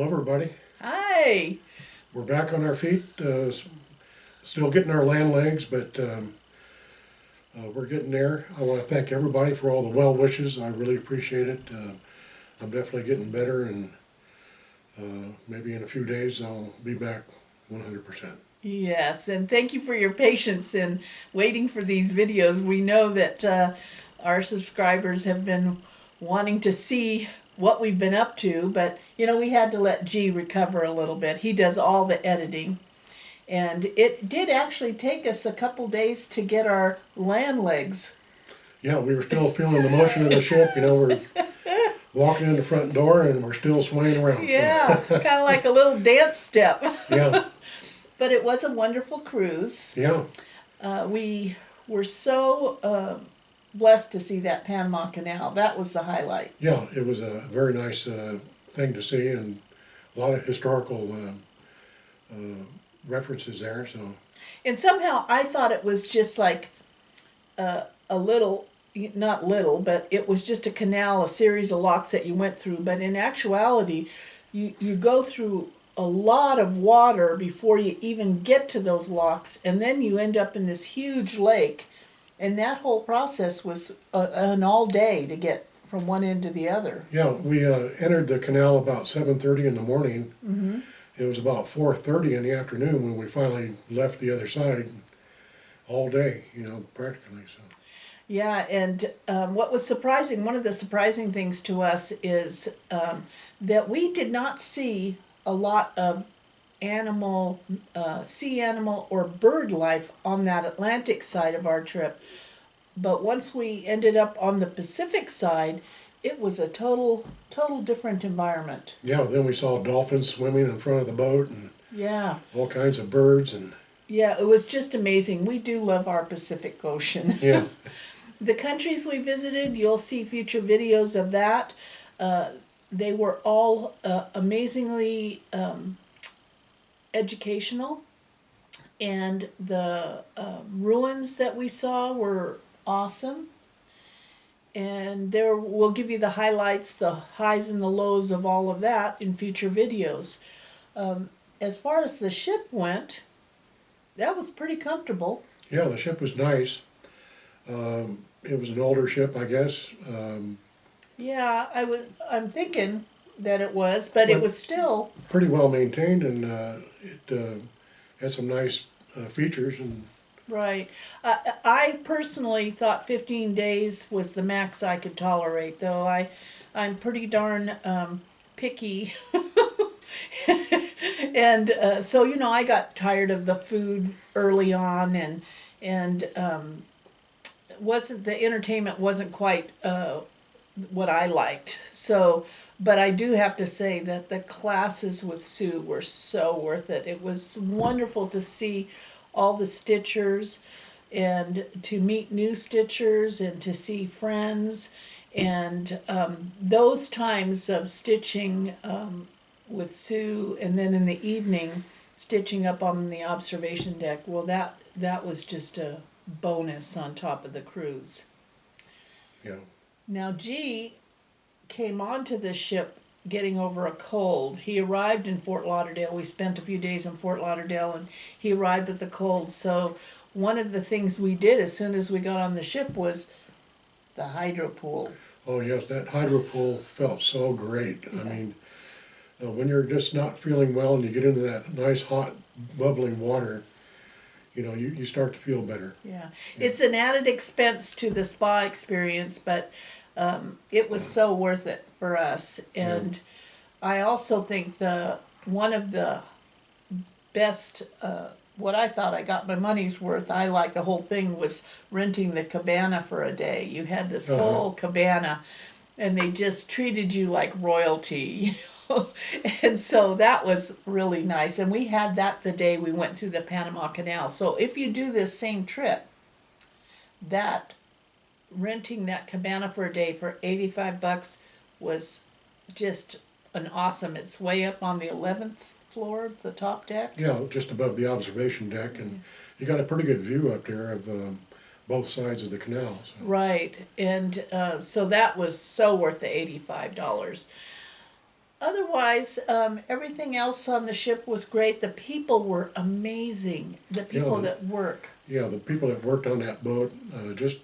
Hello, everybody. Hi. We're back on our feet, still getting our land legs, but we're getting there. I want to thank everybody for all the well wishes. I really appreciate it. I'm definitely getting better, and maybe in a few days I'll be back 100%. Yes, and thank you for your patience in waiting for these videos. We know that our subscribers have been wanting to see what we've been up to, but we had to let G recover a little bit. He does all the editing. And it did actually take us a couple days to get our land legs. Yeah, we were still feeling the motion of the ship. We're walking in the front door and we're still swaying around. Yeah, kind of like a little dance step. Yeah. But it was a wonderful cruise. Yeah. We were so blessed to see that Panama Canal. That was the highlight. Yeah, it was a very nice thing to see, and a lot of historical references there. So, and somehow I thought it was just like a little, not little, but it was just a canal, a series of locks that you went through. But in actuality, you go through a lot of water before you even get to those locks, and then you end up in this huge lake. And that whole process was an all day to get from one end to the other. Yeah, we entered the canal about 7:30 in the morning. Mm-hmm. It was about 4:30 in the afternoon when we finally left the other side. All day, practically. So. Yeah, and what was surprising, one of the surprising things to us is that we did not see a lot of sea animal or bird life on that Atlantic side of our trip. But once we ended up on the Pacific side, it was a total different environment. Yeah, then we saw dolphins swimming in front of the boat and yeah, all kinds of birds. And yeah, it was just amazing. We do love our Pacific Ocean. Yeah. The countries we visited, you'll see future videos of that. They were all amazingly educational, and the ruins that we saw were awesome. And there we'll give you the highlights, the highs and the lows of all of that in future videos. As far as the ship went, that was pretty comfortable. Yeah, the ship was nice. It was an older ship, I guess. Yeah, I'm thinking that it was, but it was still pretty well maintained, and it had some nice features. And right. I personally thought 15 days was the max I could tolerate, though I'm pretty darn picky. And so I got tired of the food early on, and the entertainment wasn't quite what I liked. So, but I do have to say that the classes with Sue were so worth it. It was wonderful to see all the stitchers and to meet new stitchers and to see friends. And those times of stitching with Sue, and then in the evening stitching up on the observation deck, well, that was just a bonus on top of the cruise. Yeah. Now G came onto the ship getting over a cold. He arrived in Fort Lauderdale. We spent a few days in Fort Lauderdale, and he arrived with the cold. So one of the things we did as soon as we got on the ship was the hydro pool. Oh yes, that hydro pool felt so great. I mean, when you're just not feeling well and you get into that nice hot bubbling water, you start to feel better. Yeah. It's an added expense to the spa experience, but it was so worth it for us. And I also think one of the best, what I thought I got my money's worth, I like the whole thing, was renting the cabana for a day. You had this whole cabana, and they just treated you like royalty. And so that was really nice. And we had that the day we went through the Panama Canal. So if you do this same trip, renting that cabana for a day for $85 was just an awesome. It's way up on the 11th floor, the top deck. Yeah, just above the observation deck, and you got a pretty good view up there of both sides of the canal. So. Right, and so that was so worth the $85. Otherwise, everything else on the ship was great. The people were amazing. The people that work. Yeah, the people that worked on that boat, just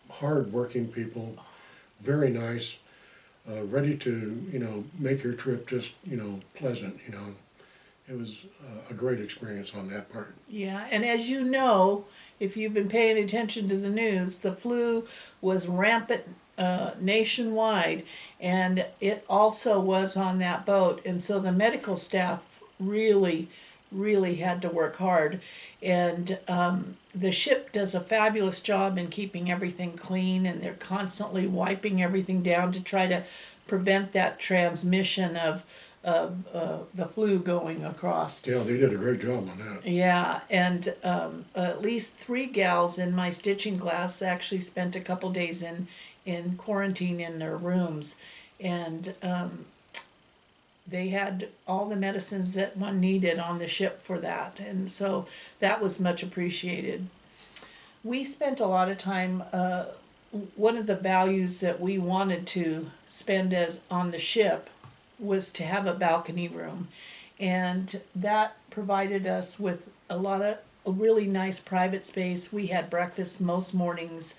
hard-working people, very nice, ready to, make your trip just, pleasant, It was a great experience on that part. Yeah, and as you know, if you've been paying attention to the news, the flu was rampant nationwide, and it also was on that boat. And so the medical staff really, really had to work hard. And the ship does a fabulous job in keeping everything clean, and they're constantly wiping everything down to try to prevent that transmission of the flu going across. Yeah, they did a great job on that. Yeah, and at least 3 gals in my stitching class actually spent a couple days in quarantine in their rooms, and they had all the medicines that one needed on the ship for that, and so that was much appreciated. We spent a lot of time. One of the values that we wanted to spend as on the ship was to have a balcony room, and that provided us with a really nice private space. We had breakfast most mornings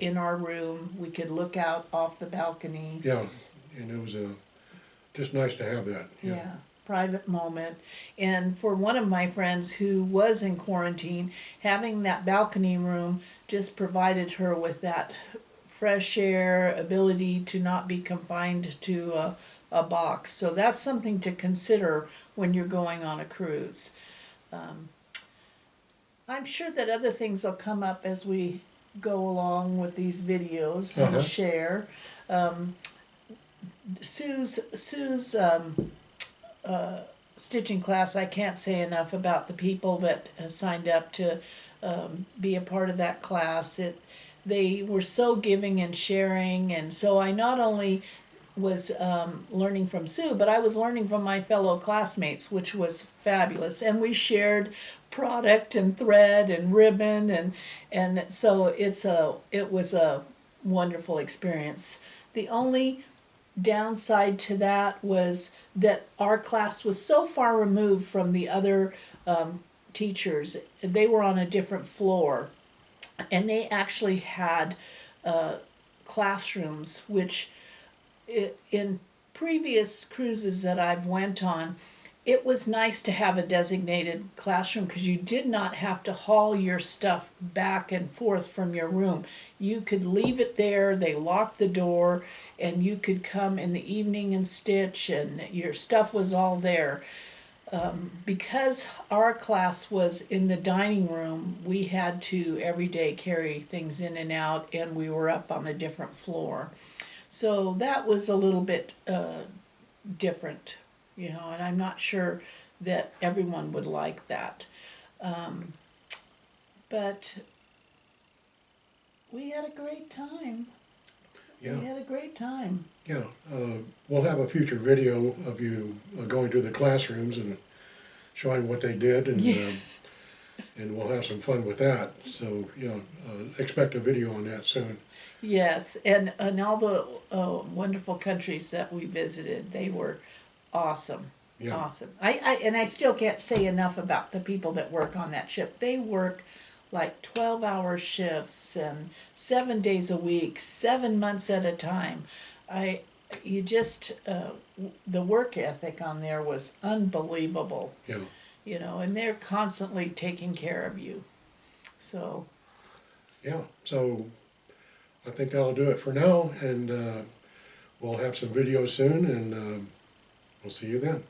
in our room. We could look out off the balcony. Yeah, and it was just nice to have that. Yeah, private moment. And for one of my friends who was in quarantine, having that balcony room just provided her with that fresh air, ability to not be confined to a box. So that's something to consider when you're going on a cruise. I'm sure that other things will come up as we go along with these videos and share. Sue's stitching class, I can't say enough about the people that signed up to be a part of that class. They were so giving and sharing, and so I not only was learning from Sue, but I was learning from my fellow classmates, which was fabulous. And we shared product and thread and ribbon, and so it was a wonderful experience. The only downside to that was that our class was so far removed from the other teachers. They were on a different floor, and they actually had classrooms, which in previous cruises that I've went on, it was nice to have a designated classroom because you did not have to haul your stuff back and forth from your room. You could leave it there, they locked the door, and you could come in the evening and stitch, and your stuff was all there. Because our class was in the dining room, we had to every day carry things in and out, and we were up on a different floor. So that was a little bit different, and I'm not sure that everyone would like that. But we had a great time. Yeah. We had a great time. Yeah, we'll have a future video of you going to the classrooms and showing what they did, and and we'll have some fun with that. So, expect a video on that soon. Yes, and all the wonderful countries that we visited, they were awesome. Yeah. Awesome. I still can't say enough about the people that work on that ship. They work like 12-hour shifts and 7 days a week, 7 months at a time. The work ethic on there was unbelievable. Yeah. And they're constantly taking care of you. So. Yeah, so I think that'll do it for now, and we'll have some videos soon, and we'll see you then.